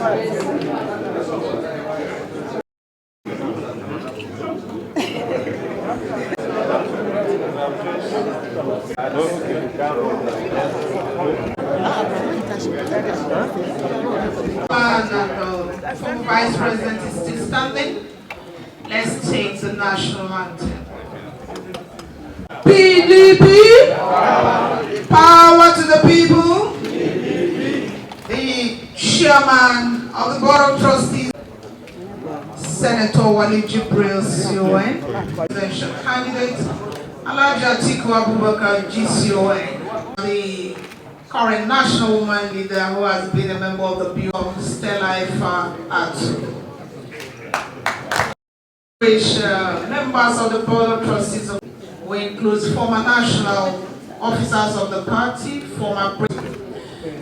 Former Vice President is still standing. Let's take the national anthem. PDP, power to the people. The chairman of the Board of Trustees, Senator Wale Jibril CON, presidential candidate, Atiku Abubakar GCON, the current national woman leader who has been a member of the Bureau, Stella Atiku. Which members of the Board of Trustees will include former national officers of the party, former president.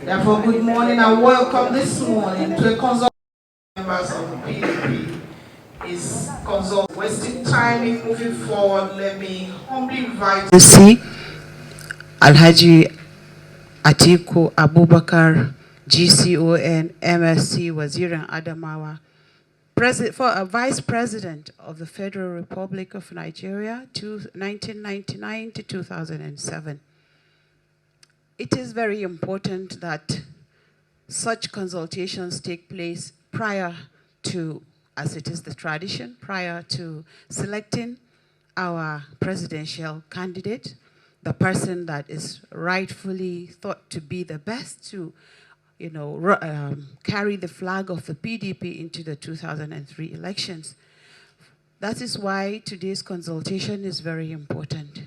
Therefore, good morning and welcome this morning to a consultation members of the PDP. Is consult wasting time in moving forward. Let me humbly invite Alhaji Atiku Abubakar GCON MSc Waziran Adamawa, Vice President of the Federal Republic of Nigeria, 1999 to 2007. It is very important that such consultations take place prior to, as it is the tradition, prior to selecting our presidential candidate, the person that is rightfully thought to be the best to carry the flag of the PDP into the 2003 elections. That is why today's consultation is very important.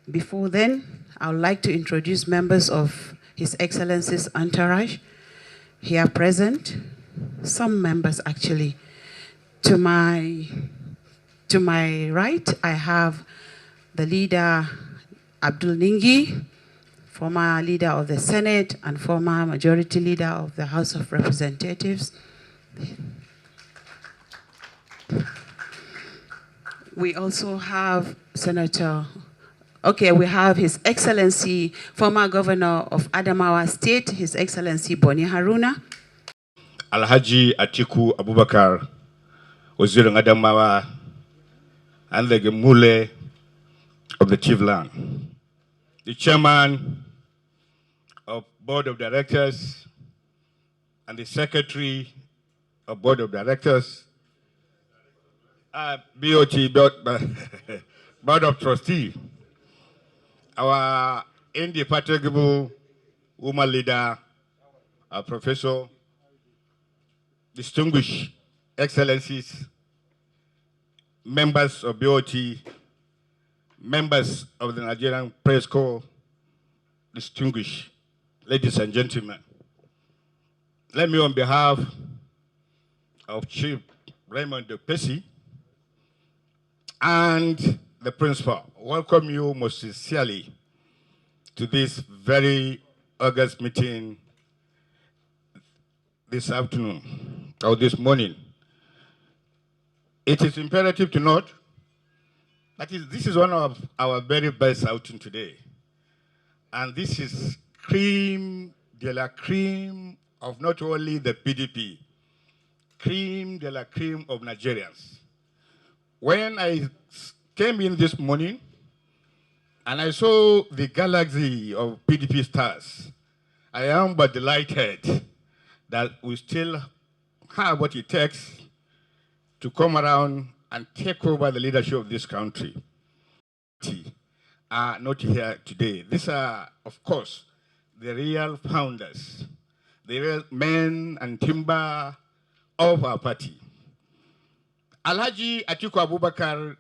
Before then, I would like to introduce members of His Excellency's entourage here present, some members actually. To my right, I have the leader, Abdul Ningi, former leader of the Senate and former majority leader of the House of Representatives. We also have we have His Excellency, former governor of Adamawa State, His Excellency Boni Haruna. Alhaji Atiku Abubakar, Waziran Adamawa, and the Gemule of the Chief Land. The chairman of Board of Directors and the Secretary of Board of Directors, Board of Trustees, our indefatigable woman leader, our professor, distinguished excellencies, members of BOT, members of the Nigerian Press Corps, distinguished ladies and gentlemen. Let me, on behalf of Chief Raymond Dopesi and the principal, welcome you most sincerely to this very august meeting this afternoon, or this morning. It is imperative to note that this is one of our very best outing today. And this is cream de la cream of not only the PDP, cream de la cream of Nigerians. When I came in this morning and I saw the galaxy of PDP stars, I am but delighted that we still have what it takes to come around and take over the leadership of this country. Are not here today. These are, of course, the real founders, the real men and timber of our party. Alhaji Atiku Abubakar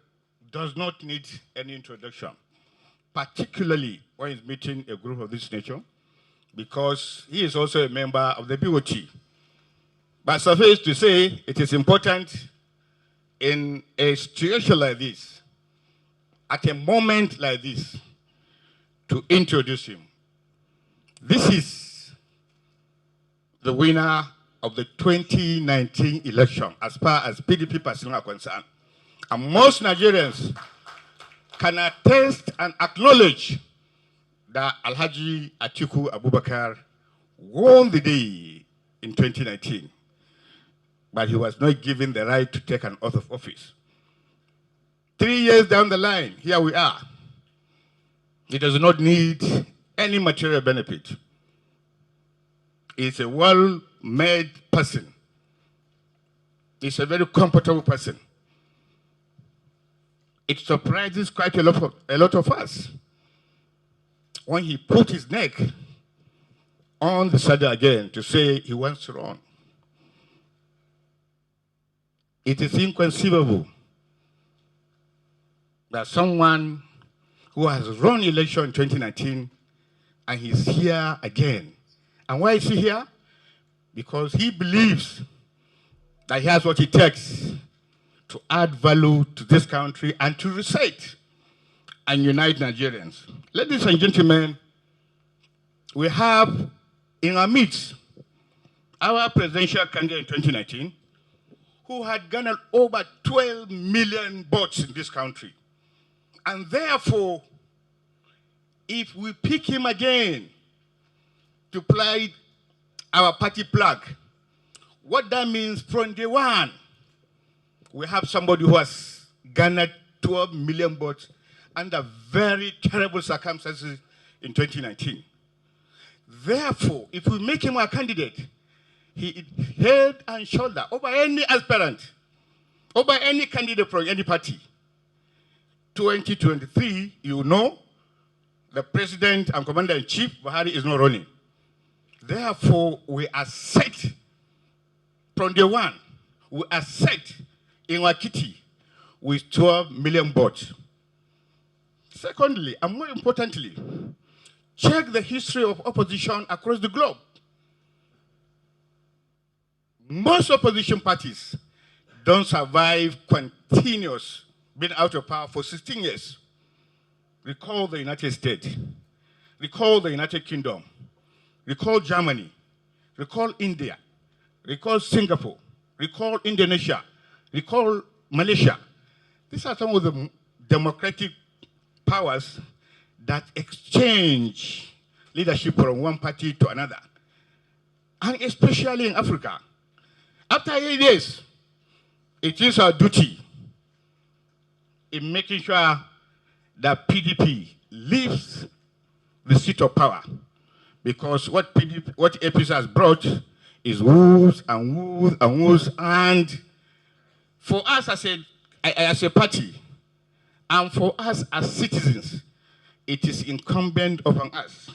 does not need any introduction, particularly when he's meeting a group of this nature, because he is also a member of the BOT. But suffice to say, it is important in a situation like this, at a moment like this, to introduce him. This is the winner of the 2019 election, as far as PDP personnel are concerned. And most Nigerians can attest and acknowledge that Alhaji Atiku Abubakar won the day in 2019, but he was not given the right to take an oath of office. 3 years down the line, here we are. He does not need any material benefit. He's a well-made person. He's a very comfortable person. It surprises quite a lot of us when he put his neck on the saddle again to say he wants to run. It is inconceivable that someone who has run election in 2019 and he's here again. And why is he here? Because he believes that he has what it takes to add value to this country and to reset and unite Nigerians. Ladies and gentlemen, we have in our midst our presidential candidate in 2019 who had garnered over 12 million votes in this country. And therefore, if we pick him again to play our party flag, what that means from day one, we have somebody who has garnered 12 million votes under very terrible circumstances in 2019. Therefore, if we make him our candidate, he is head and shoulder over any aspirant, over any candidate from any party. 2023, you know, the president and commander-in-chief, Buhari, is not running. Therefore, we are set from day one. We are set in Wakiti with 12 million votes. Secondly, and more importantly, check the history of opposition across the globe. Most opposition parties don't survive continuous being out of power for 16 years. Recall the United States. Recall the United Kingdom. Recall Germany. Recall India. Recall Singapore. Recall Indonesia. Recall Malaysia. These are some of the democratic powers that exchange leadership from one party to another. And especially in Africa. After 8 years, it is our duty in making sure that PDP leaves the seat of power. Because what APC has brought is woes and woes and woes. And for us as a party, and for us as citizens, it is incumbent upon us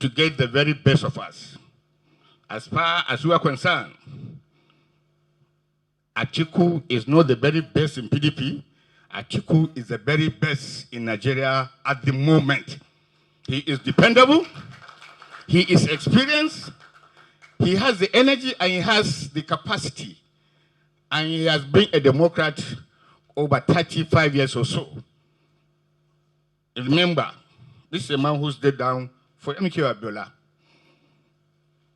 to get the very best of us. As far as we are concerned, Atiku is not the very best in PDP. Atiku is the very best in Nigeria at the moment. He is dependable. He is experienced. He has the energy and he has the capacity. And he has been a Democrat over 35 years or so. Remember, this is a man who stayed down for MK Abiola.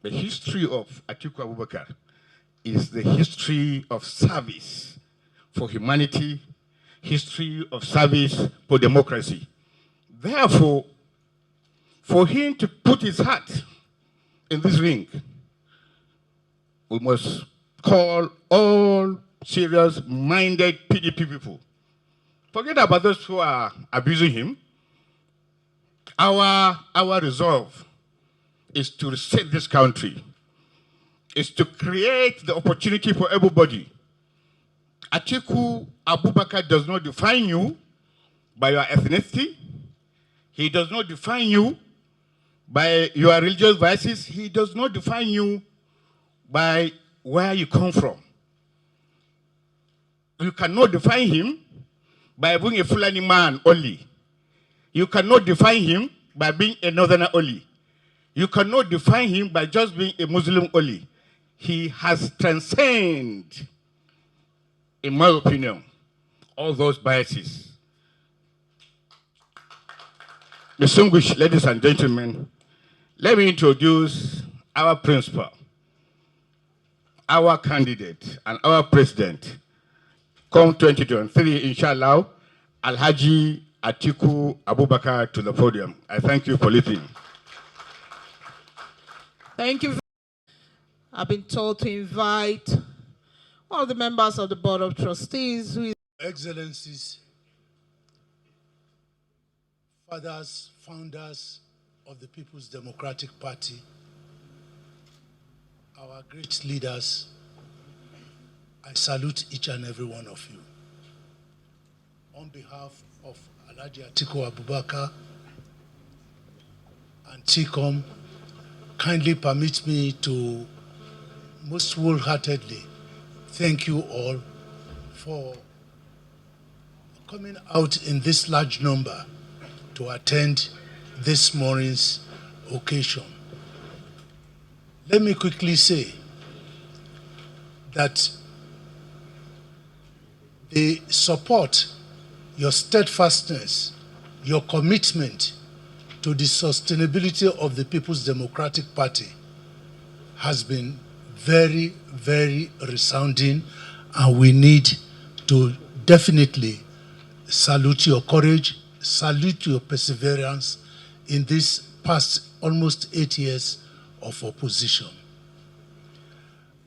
The history of Atiku Abubakar is the history of service for humanity, history of service for democracy. Therefore, for him to put his heart in this ring, we must call all serious-minded PDP people. Forget about those who are abusing him. Our resolve is to reset this country, is to create the opportunity for everybody. Atiku Abubakar does not define you by your ethnicity. He does not define you by your religious vices. He does not define you by where you come from. You cannot define him by being a Fulani man only. You cannot define him by being a northerner only. You cannot define him by just being a Muslim only. He has transcended, in my opinion, all those biases. Distinguished ladies and gentlemen, let me introduce our principal, our candidate, and our president. Come 2023, inshallah, Alhaji Atiku Abubakar to the podium. I thank you for listening. Thank you. I've been told to invite one of the members of the Board of Trustees who is Excellencies, fathers, founders of the People's Democratic Party, our great leaders, I salute each and every one of you. On behalf of Alhaji Atiku Abubakar and TICOM, kindly permit me to most wholeheartedly thank you all for coming out in this large number to attend this morning's occasion. Let me quickly say that the support, your steadfastness, your commitment to the sustainability of the People's Democratic Party has been very, very resounding, and we need to definitely salute your courage, salute your perseverance in this past almost 8 years of opposition.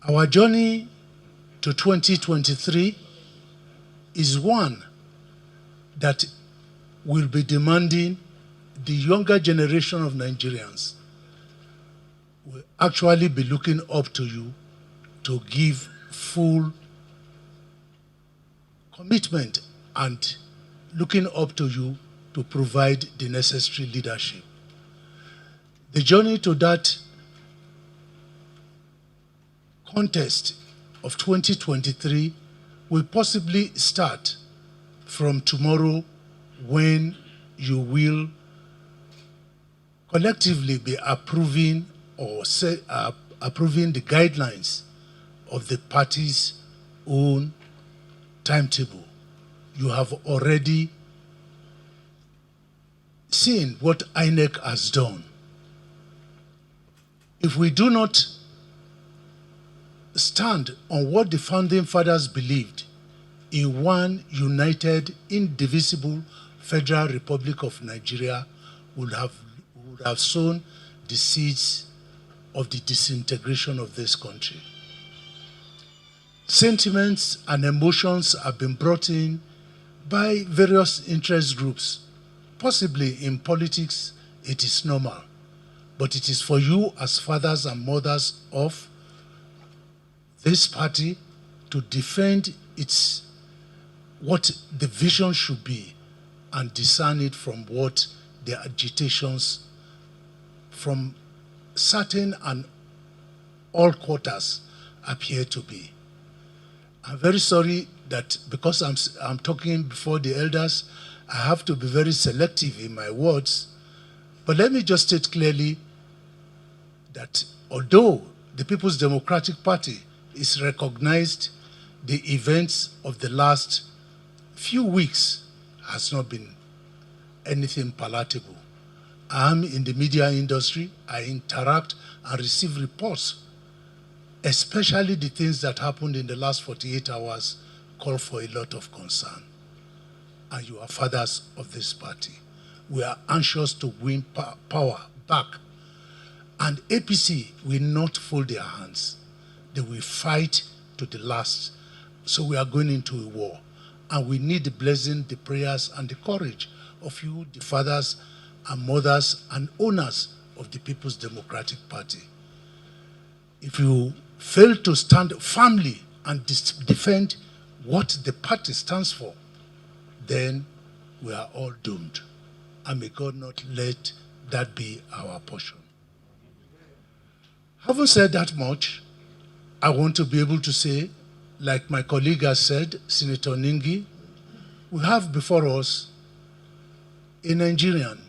Our journey to 2023 is one that will be demanding the younger generation of Nigerians will actually be looking up to you to give full commitment and looking up to you to provide the necessary leadership. The journey to that contest of 2023 will possibly start from tomorrow, when you will collectively be approving approving the guidelines of the party's own timetable. You have already seen what INEC has done. If we do not stand on what the founding fathers believed, in one united, indivisible Federal Republic of Nigeria would have sown the seeds of the disintegration of this country. Sentiments and emotions have been brought in by various interest groups. Possibly in politics, it is normal, but it is for you as fathers and mothers of this party to defend what the vision should be and discern it from what the agitations from certain and all quarters appear to be. I'm very sorry that because I'm talking before the elders, I have to be very selective in my words. But let me just state clearly that although the People's Democratic Party is recognized, the events of the last few weeks has not been anything palatable. I'm in the media industry. I interact and receive reports, especially the things that happened in the last 48 hours call for a lot of concern. And you are fathers of this party. We are anxious to win power back. And APC will not fold their hands. They will fight to the last. So we are going into a war. And we need the blessing, the prayers, and the courage of you, the fathers and mothers and owners of the People's Democratic Party. If you fail to stand firmly and defend what the party stands for, then we are all doomed. And may God not let that be our portion. Having said that much, I want to be able to say, like my colleague has said, Senator Ningi, we have before us a Nigerian,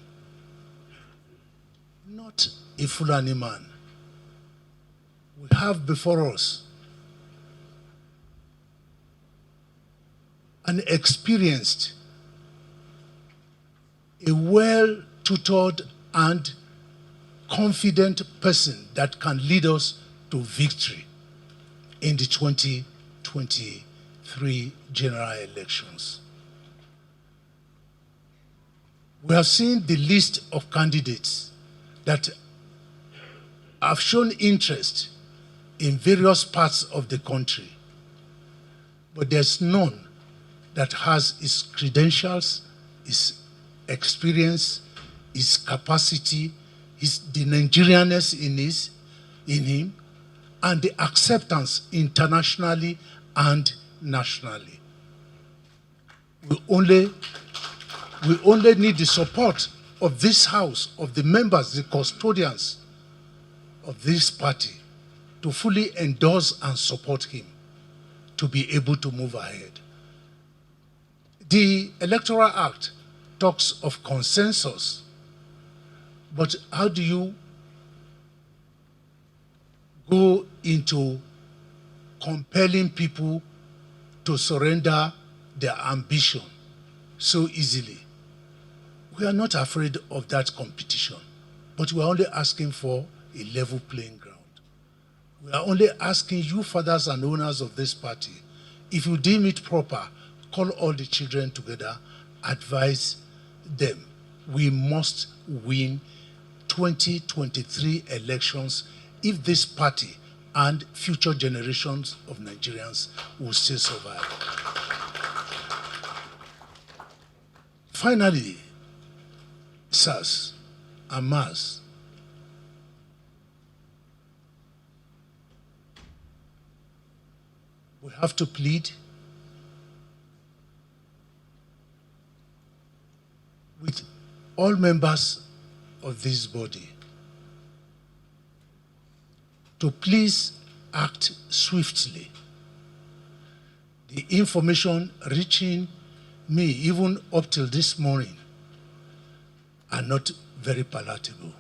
not a Fulani man. We have before us an experienced, a well-tutored and confident person that can lead us to victory in the 2023 general elections. We have seen the list of candidates that have shown interest in various parts of the country, but there's none that has his credentials, his experience, his capacity, the Nigerianness in him, and the acceptance internationally and nationally. We only need the support of this House, of the members, the custodians of this party, to fully endorse and support him to be able to move ahead. The Electoral Act talks of consensus, but how do you go into compelling people to surrender their ambition so easily? We are not afraid of that competition, but we are only asking for a level playing ground. We are only asking you, fathers and owners of this party, if you deem it proper, call all the children together, advise them. We must win 2023 elections if this party and future generations of Nigerians will still survive. Finally, sirs and mas, we have to plead with all members of this body to please act swiftly. The information reaching me, even up till this morning, are not very palatable.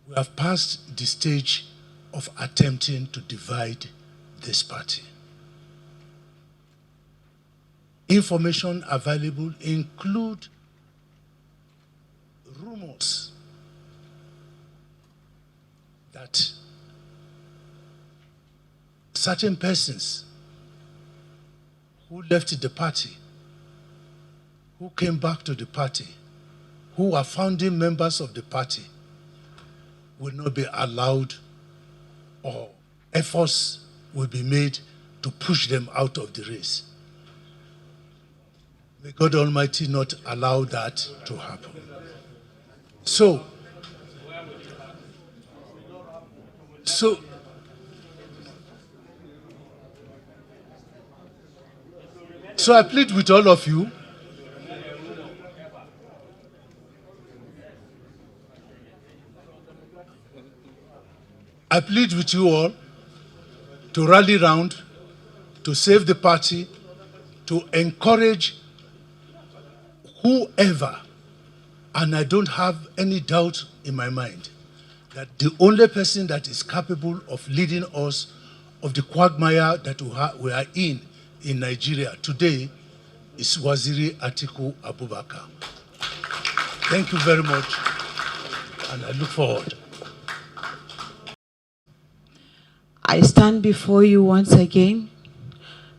We have passed the stage of attempting to divide this party. Information available include rumors that certain persons who left the party, who came back to the party, who are founding members of the party, will not be allowed, or efforts will be made to push them out of the race. May God Almighty not allow that to happen. So I plead with all of you, I plead with you all to rally round, to save the party, to encourage whoever, and I don't have any doubt in my mind that the only person that is capable of leading us of the quagmire that we are in Nigeria today is Waziri Atiku Abubakar. Thank you very much, and I look forward. I stand before you once again,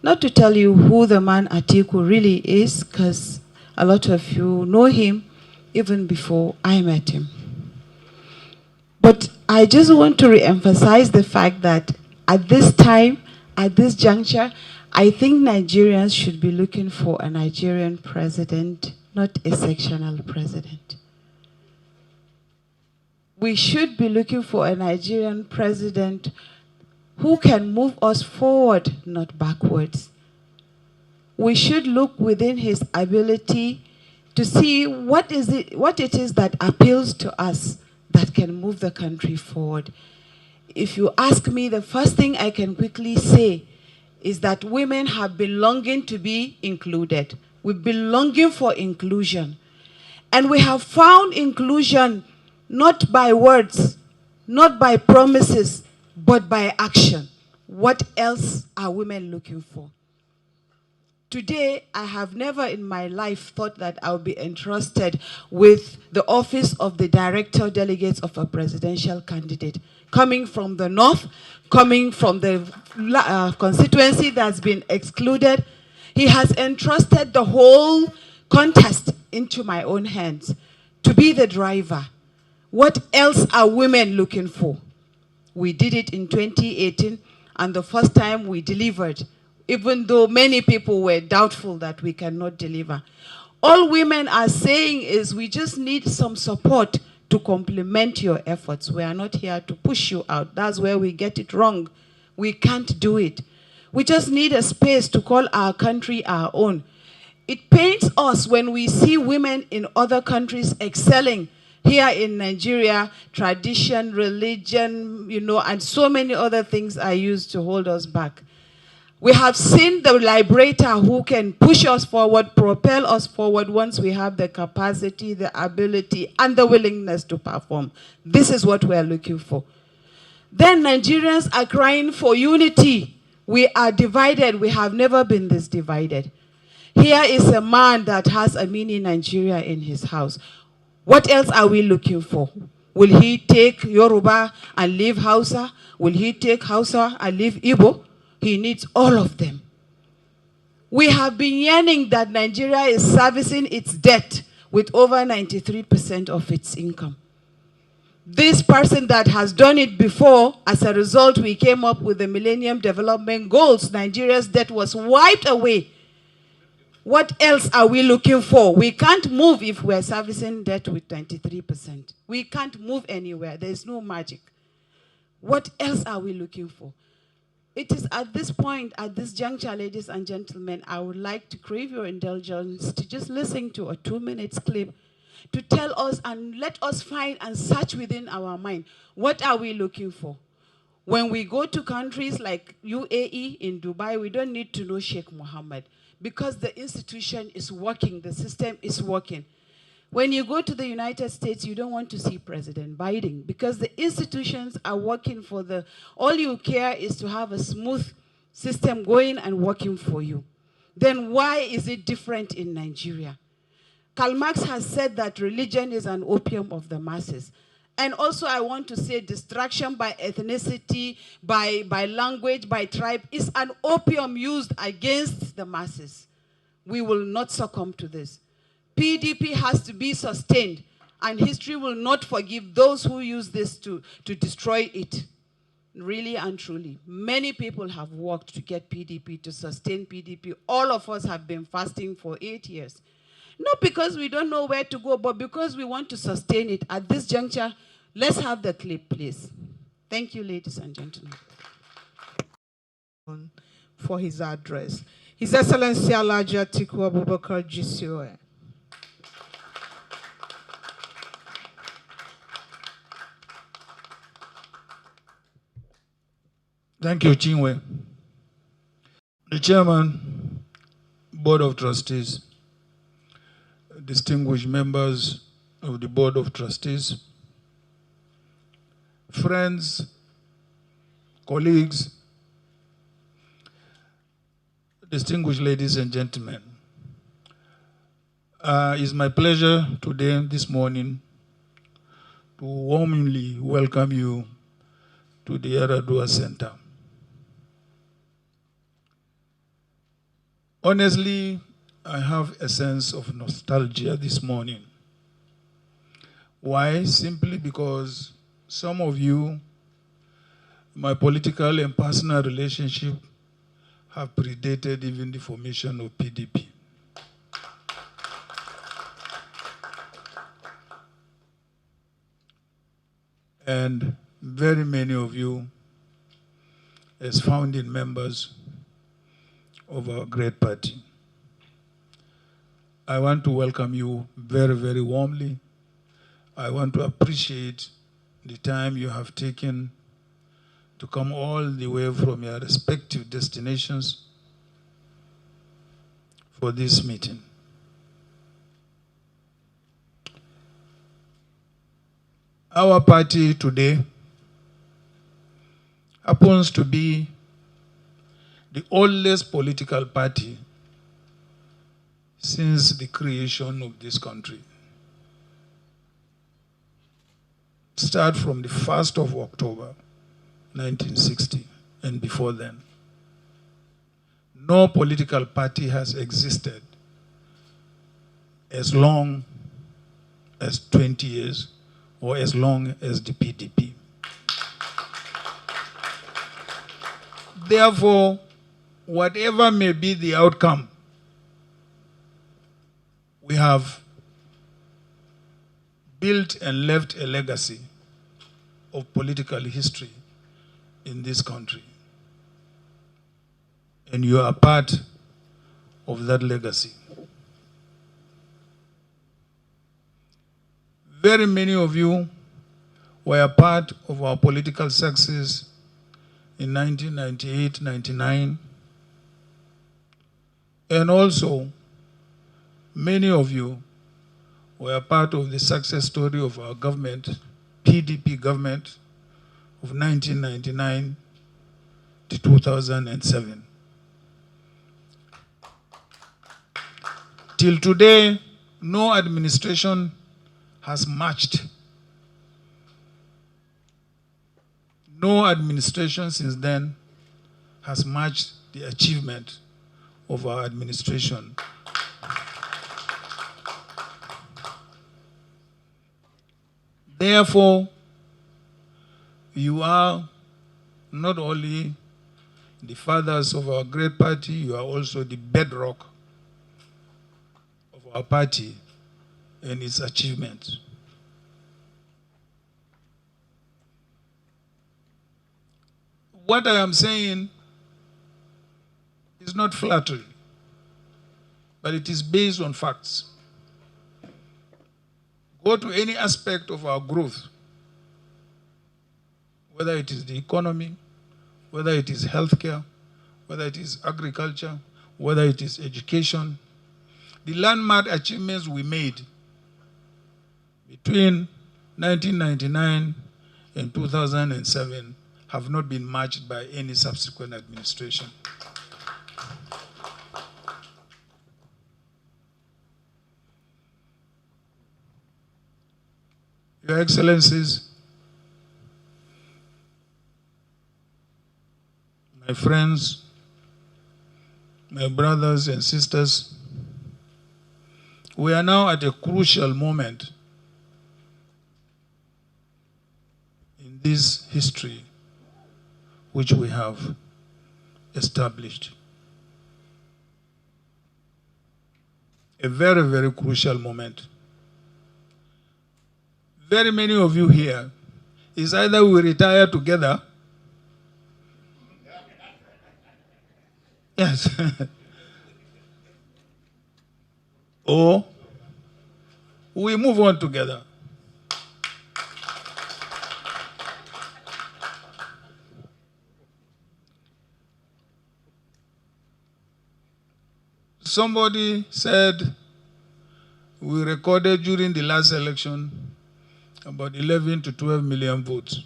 not to tell you who the man Atiku really is, because a lot of you know him even before I met him. But I just want to re-emphasize the fact that at this time, at this juncture, I think Nigerians should be looking for a Nigerian president, not a sectional president. We should be looking for a Nigerian president who can move us forward, not backwards. We should look within his ability to see what it is that appeals to us that can move the country forward. If you ask me, the first thing I can quickly say is that women have been longing to be included. We've been longing for inclusion. And we have found inclusion not by words, not by promises, but by action. What else are women looking for? Today, I have never in my life thought that I'll be entrusted with the office of the director delegates of a presidential candidate. Coming from the north, coming from the constituency that's been excluded, he has entrusted the whole contest into my own hands to be the driver. What else are women looking for? We did it in 2018, and the first time we delivered, even though many people were doubtful that we cannot deliver. All women are saying is we just need some support to complement your efforts. We are not here to push you out. That's where we get it wrong. We can't do it. We just need a space to call our country our own. It pains us when we see women in other countries excelling. Here in Nigeria, tradition, religion, and so many other things are used to hold us back. We have seen the liberator who can push us forward, propel us forward once we have the capacity, the ability, and the willingness to perform. This is what we are looking for. Then Nigerians are crying for unity. We are divided. We have never been this divided. Here is a man that has a mini Nigeria in his house. What else are we looking for? Will he take Yoruba and leave Hausa? Will he take Hausa and leave Igbo? He needs all of them. We have been yearning that Nigeria is servicing its debt with over 93% of its income. This person that has done it before, as a result, we came up with the Millennium Development Goals. Nigeria's debt was wiped away. What else are we looking for? We can't move if we're servicing debt with 93%. We can't move anywhere. There's no magic. What else are we looking for? It is at this point, at this juncture, ladies and gentlemen, I would like to crave your indulgence to just listen to a 2-minute clip to tell us and let us find and search within our mind, what are we looking for? When we go to countries like UAE, in Dubai, we don't need to know Sheikh Mohammed because the institution is working, the system is working. When you go to the United States, you don't want to see President Biden because the institutions are working for all you care is to have a smooth system going and working for you. Then why is it different in Nigeria? Karl Marx has said that religion is an opium of the masses. And also I want to say distraction by ethnicity, by language, by tribe is an opium used against the masses. We will not succumb to this. PDP has to be sustained, and history will not forgive those who use this to destroy it. Really and truly, many people have worked to get PDP, to sustain PDP. All of us have been fasting for 8 years. Not because we don't know where to go, but because we want to sustain it. At this juncture, let's have the clip, please. Thank you, ladies and gentlemen. For his address. His Excellency Alhaji Atiku Abubakar, GCON. Thank you, Chinwe. The Chairman, Board of Trustees, distinguished members of the Board of Trustees, friends, colleagues, distinguished ladies and gentlemen. It's my pleasure today, this morning, to warmly welcome you to the Yaradua Center. Honestly, I have a sense of nostalgia this morning. Why? Simply because some of you, my political and personal relationship have predated even the formation of PDP. And very many of you as founding members of our great party. I want to welcome you very, very warmly. I want to appreciate the time you have taken to come all the way from your respective destinations for this meeting. Our party today happens to be the oldest political party since the creation of this country. Start from the 1st of October, 1960, and before then. No political party has existed as long as 20 years or as long as the PDP. Therefore, whatever may be the outcome, we have built and left a legacy of political history in this country. And you are part of that legacy. Very many of you were a part of our political success in 1998, 99, and also many of you were part of the success story of our government, PDP government, of 1999 to 2007. Till today, no administration has matched. No administration since then has matched the achievement of our administration. Therefore, you are not only the fathers of our great party, you are also the bedrock of our party and its achievements. What I am saying is not flattery, but it is based on facts. Go to any aspect of our growth, whether it is the economy, whether it is healthcare, whether it is agriculture, whether it is education. The landmark achievements we made between 1999 and 2007 have not been matched by any subsequent administration. Your Excellencies, my friends, my brothers and sisters, we are now at a crucial moment in this history which we have established. A very, very crucial moment. Very many of you here is either we retire together, yes, or we move on together. Somebody said we recorded during the last election about 11 to 12 million votes.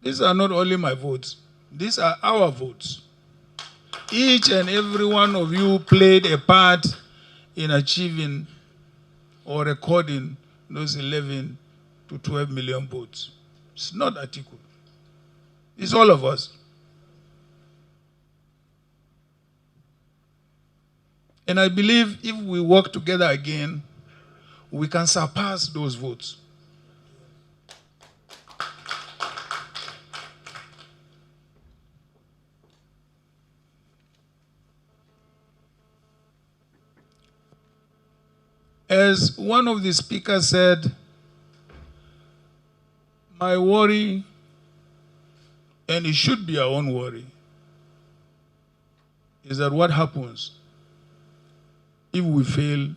These are not only my votes, these are our votes. Each and every one of you played a part in achieving or recording those 11 to 12 million votes. It's not Atiku. It's all of us. And I believe if we work together again, we can surpass those votes. As one of the speakers said, my worry, and it should be our own worry, is that what happens if we fail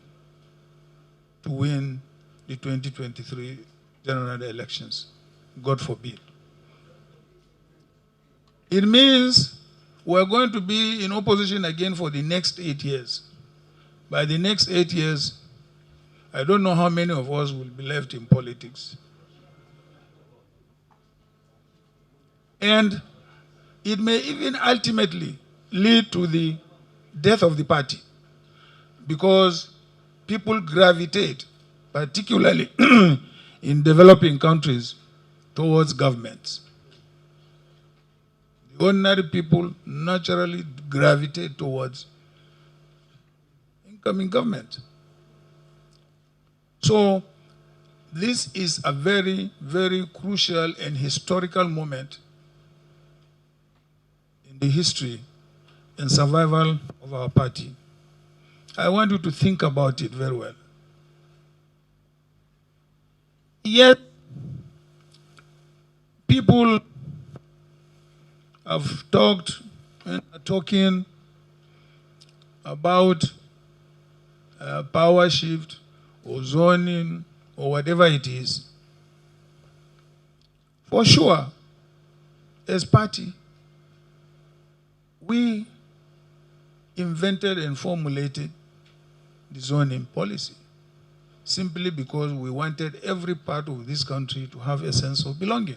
to win the 2023 general elections, God forbid. It means we're going to be in opposition again for the next 8 years. By the next 8 years, I don't know how many of us will be left in politics. And it may even ultimately lead to the death of the party, because people gravitate, particularly in developing countries, towards governments. The ordinary people naturally gravitate towards incoming government. So this is a very, very crucial and historical moment in the history and survival of our party. I want you to think about it very well. Yet, people have talked and are talking about power shift or zoning or whatever it is. For sure, as party, we invented and formulated the zoning policy simply because we wanted every part of this country to have a sense of belonging.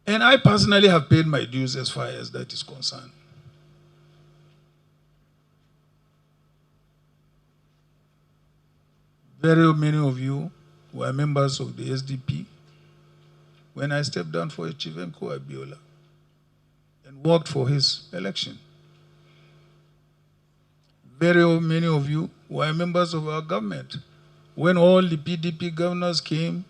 And I personally have paid my dues as far as that is concerned. Very many of you were members of the SDP when I stepped down for Chief Atiku Abubakar and worked for his election. Very many of you were members of our government when all the PDP governors came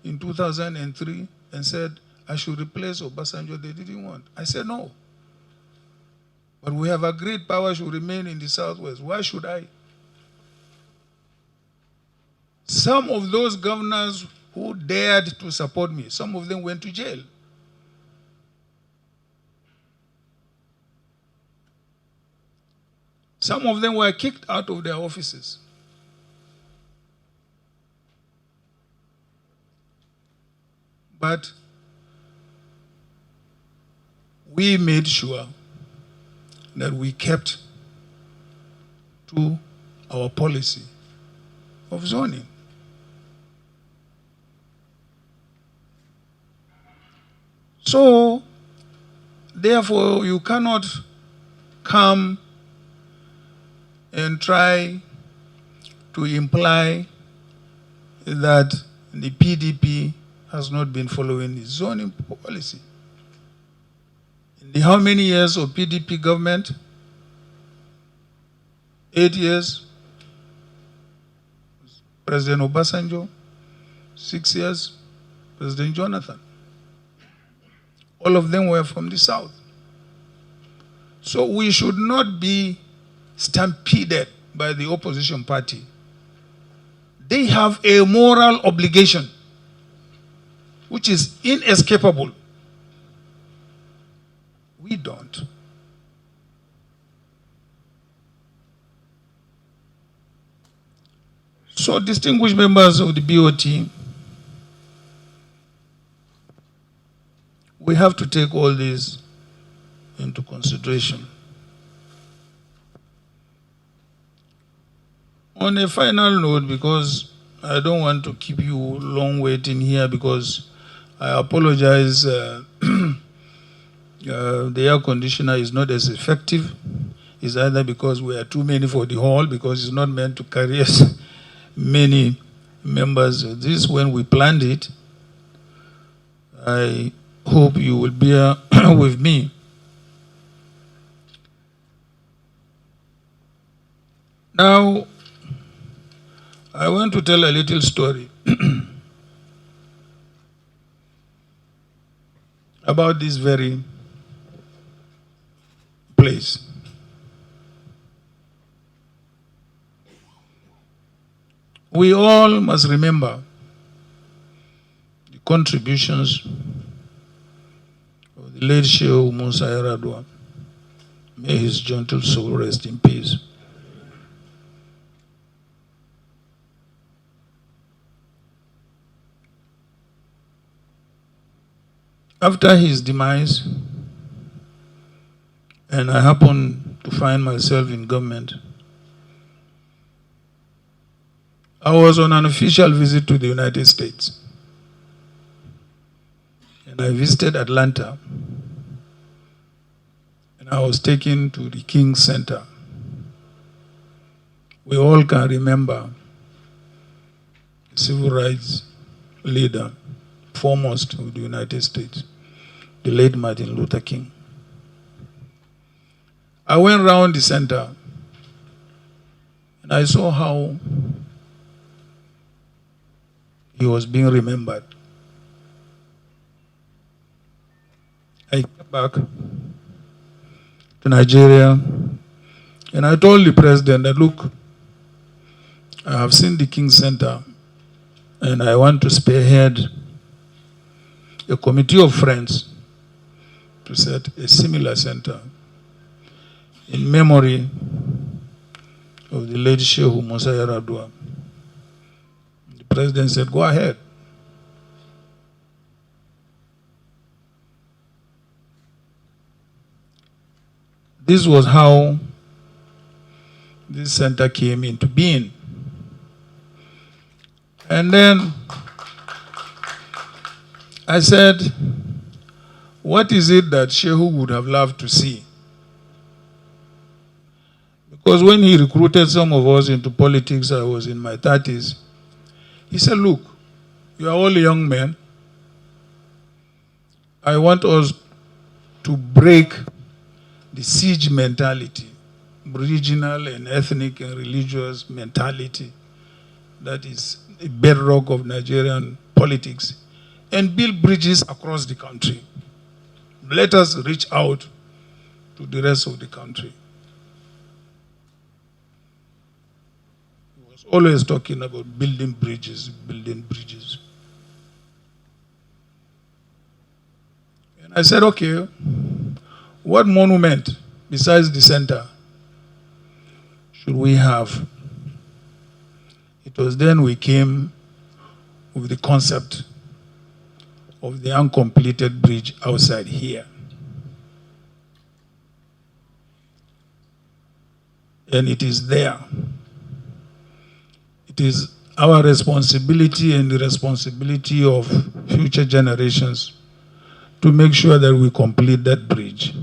in 2003 and said, I should replace Obasanjo. They didn't want. I said no. But we have agreed power should remain in the Southwest. Why should I? Some of those governors who dared to support me, some of them went to jail. Some of them were kicked out of their offices. But we made sure that we kept to our policy of zoning. So, therefore, you cannot come and try to imply that the PDP has not been following the zoning policy. In the how many years of PDP government? 8 years. President Obasanjo, 6 years, President Jonathan. All of them were from the South. So we should not be stampeded by the opposition party. They have a moral obligation which is inescapable. We don't. So, distinguished members of the BOT, we have to take all this into consideration. On a final note, because I don't want to keep you long waiting here, because I apologize, the air conditioner is not as effective. It's either because we are too many for the hall, because it's not meant to carry us many members. This, when we planned it, I hope you will bear with me. Now, I want to tell a little story about this very place. We all must remember the contributions of the late Sheikh Musa Yar'Adua. May his gentle soul rest in peace. After his demise, and I happened to find myself in government, I was on an official visit to the United States. And I visited Atlanta. And I was taken to the King Center. We all can remember the civil rights leader, foremost of the United States, the late Martin Luther King. I went around the center And I saw how he was being remembered. I came back to Nigeria and I told the president that, look, I have seen the King Center and I want to spearhead a committee of friends to set a similar center in memory of the late Shehu Musa Yar'Adua. The president said, go ahead. This was how this center came into being. And then I said, what is it that Shehu would have loved to see? Because when he recruited some of us into politics, I was in my 30s, he said, look, you are all young men. I want us to break the siege mentality, regional and ethnic and religious mentality that is a bedrock of Nigerian politics, and build bridges across the country. Let us reach out to the rest of the country. He was always talking about building bridges, building bridges. And I said, okay, what monument besides the center should we have? It was then we came with the concept of the uncompleted bridge outside here. And it is there. It is our responsibility and the responsibility of future generations to make sure that we complete that bridge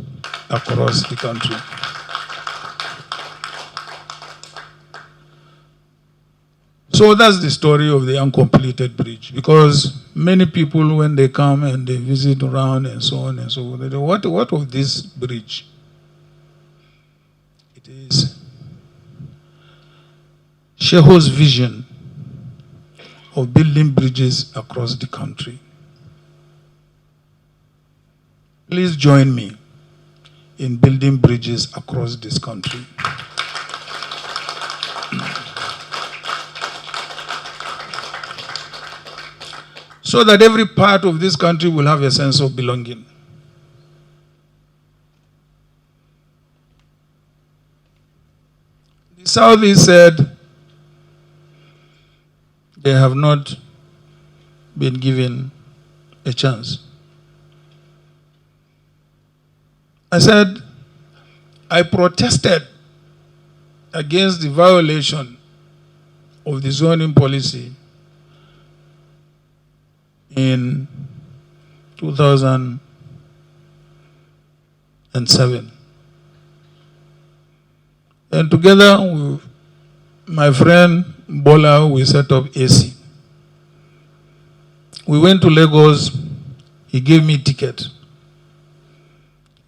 across the country. So that's the story of the uncompleted bridge, because many people, when they come and they visit around and so on and so on, they say, what of this bridge? It is Shehu's vision of building bridges across the country. Please join me in building bridges across this country. So that every part of this country will have a sense of belonging. The Southeast said they have not been given a chance. I said, I protested against the violation of the zoning policy in 2007. And together with my friend Bola, we set up AC. We went to Lagos, he gave me a ticket.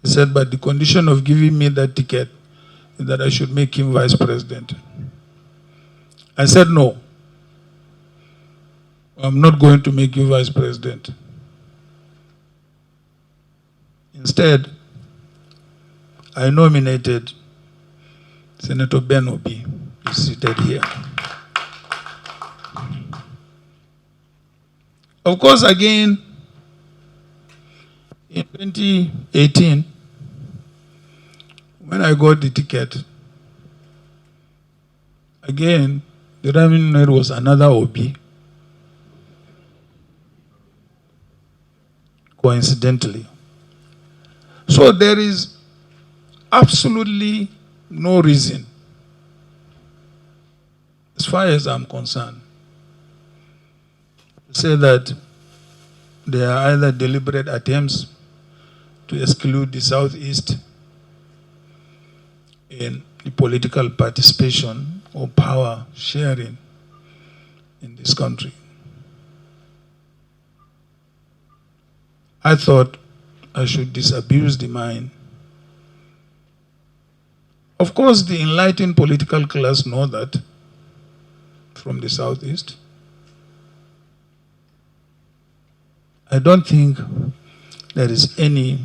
He said, but the condition of giving me that ticket is that I should make him vice president. I said, no. I'm not going to make you vice president. Instead, I nominated Senator Ben Obi, who's seated here. Of course, again, in 2018, when I got the ticket, again, the running mate was another Obi. Coincidentally. So there is absolutely no reason, as far as I'm concerned, to say that there are either deliberate attempts to exclude the Southeast in the political participation or power sharing in this country. I thought I should disabuse the mind. Of course, the enlightened political class know that from the southeast. I don't think there is any,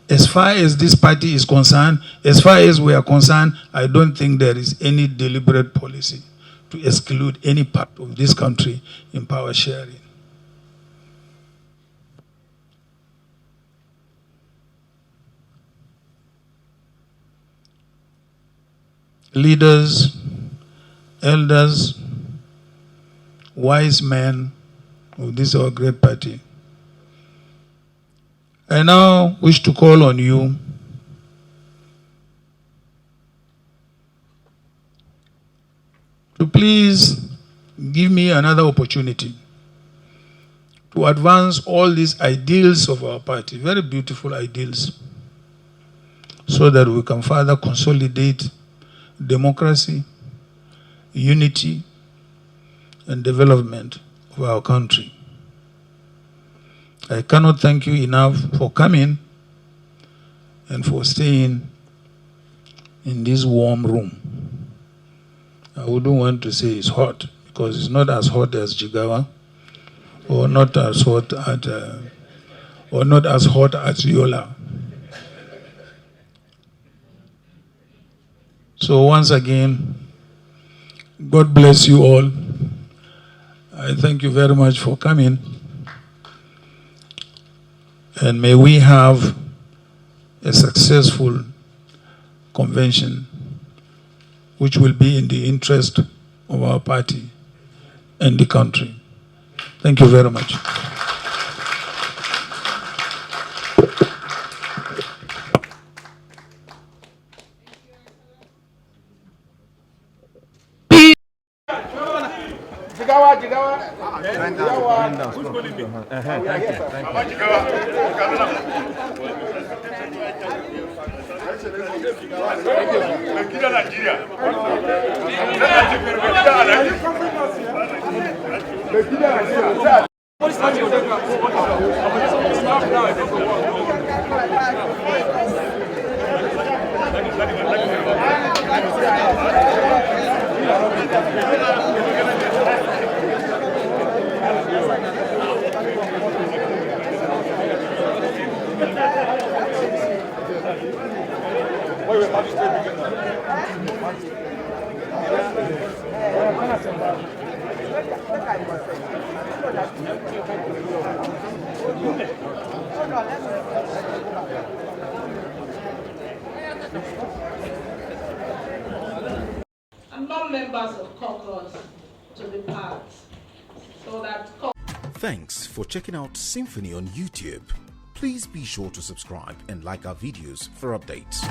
as far as this party is concerned, as far as we are concerned, I don't think there is any deliberate policy to exclude any part of this country in power sharing. Leaders, elders, wise men of this our great party, I now wish to call on you to please give me another opportunity to advance all these ideals of our party, very beautiful ideals, so that we can further consolidate democracy, unity, and development of our country. I cannot thank you enough for coming and for staying in this warm room. I wouldn't want to say it's hot, because it's not as hot as Jigawa, or not as hot as Yola. So once again, God bless you all. I thank you very much for coming. And may we have a successful convention which will be in the interest of our party and the country. Thank you very much. And non-members of caucus to be part, so that. Thanks for checking out SYMFONI on YouTube. Please be sure to subscribe and like our videos for updates.